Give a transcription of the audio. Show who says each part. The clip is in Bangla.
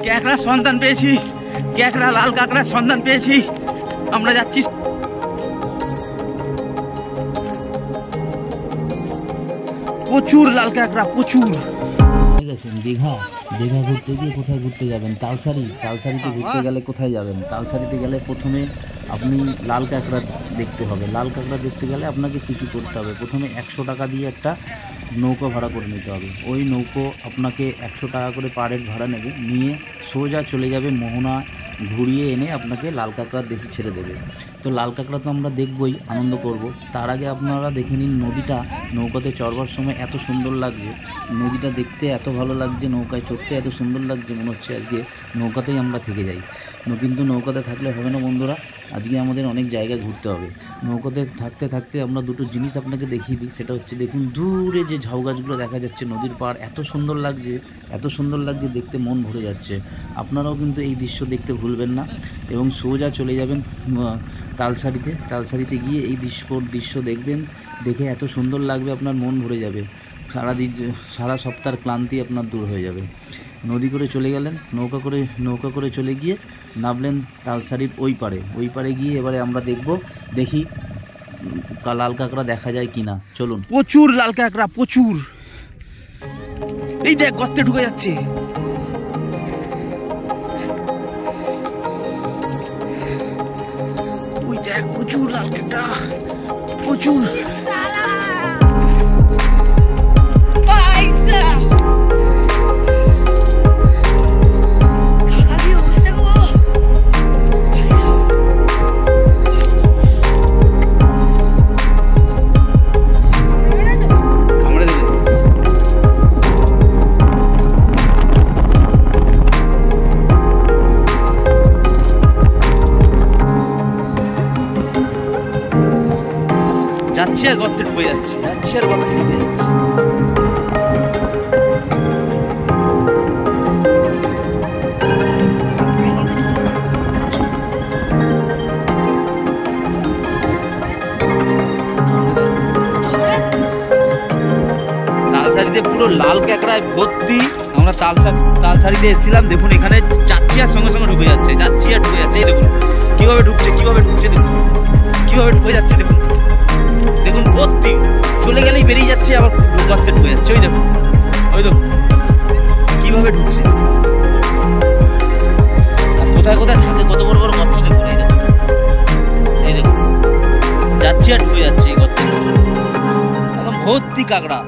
Speaker 1: ক্যাকড়ার সন্ধান পেয়েছি, ক্যাকড়া, লাল কাঁকড়ার সন্ধান পেয়েছি। আমরা যাচ্ছি, প্রচুর লাল কাঁকড়া, প্রচুর।
Speaker 2: দীঘা, দীঘা ঘুরতে গিয়ে কোথায় ঘুরতে যাবেন? তালসারিতে ঘুরতে গেলে কোথায় যাবেন? তালসারিতে গেলে প্রথমে আপনি লাল কাঁকড়া দেখতে হবে। লাল কাঁকড়া দেখতে গেলে আপনাকে কী কী করতে হবে? প্রথমে 100 টাকা দিয়ে একটা নৌকো ভাড়া করে নিতে হবে। ওই নৌকো আপনাকে 100 টাকা করে পার হেড ভাড়া নেবে, নিয়ে সোজা চলে যাবে মোহনা, ঘুরিয়ে এনে আপনাকে লাল কাঁকড়ার দেশে ছেড়ে দেবে। তো লাল কাঁকড়া তো আমরা দেখবই, আনন্দ করব। তার আগে আপনারা দেখে নিন নদীটা। নৌকাতে চড়বার সময় এত সুন্দর লাগছে, নদীটা দেখতে এত ভালো লাগছে, নৌকায় চড়তে এত সুন্দর লাগছে, মনে হচ্ছে আজকে নৌকাতেই আমরা থেকে যাই। কিন্তু নৌকাতে থাকলে হবে না বন্ধুরা, আজকে আমাদের অনেক জায়গা ঘুরতে হবে। নৌকাতে থাকতে থাকতে আমরা দুটো জিনিস আপনাকে দেখিয়ে দিই। সেটা হচ্ছে, দেখুন দূরে যে ঝাউ গাছগুলো দেখা যাচ্ছে নদীর পাড়, এত সুন্দর লাগছে, এত সুন্দর লাগছে, দেখতে মন ভরে যাচ্ছে। আপনারাও কিন্তু এই দৃশ্য দেখতে ভুলবেন না এবং সোজা চলে যাবেন তালসারিতে গিয়ে এই দৃশ্য দেখবেন। দেখে এত সুন্দর লাগবে, আপনার মন ভরে যাবে। সারা সপ্তাহের ক্লান্তি আপনার দূর হয়ে যাবে। নদী করে চলে গেলেন, নৌকা করে চলে গিয়ে নামলেন তালসারির ওই পারে গিয়ে এবারে আমরা দেখি লাল কাঁকড়া দেখা যায় কিনা। চলুন।
Speaker 1: প্রচুর লাল কাঁকড়া, প্রচুর। এই দেখ, গর্তে ঢুকে যাচ্ছে। ওই দেখ, প্রচুর লাল কাঁকড়া, প্রচুর। যাচ্ছি আর গর্তে ঢুকে যাচ্ছে, তালসারিতে পুরো লাল কাঁকড়ায় ভর্তি। আমরা তালসারিতে এসেছিলাম, দেখুন এখানে যাচ্ছি আর সঙ্গে সঙ্গে ঢুকে যাচ্ছে, এই দেখুন কিভাবে ঢুকছে, দেখুন কিভাবে ঢুকে যাচ্ছে, দেখুন ভর্তি। চলে গেলেই বেরিয়ে যাচ্ছে, আবার গর্তে ঢুকে যাচ্ছে। ওই দেখুন কিভাবে ঢুকছে, কোথায় কোথায় থাকে, কত বড় বড় গর্ত দেখুন। এই দেখুন যাচ্ছি আর ঢুকে যাচ্ছে এই গর্তে, একদম ভর্তি কাঁকড়া।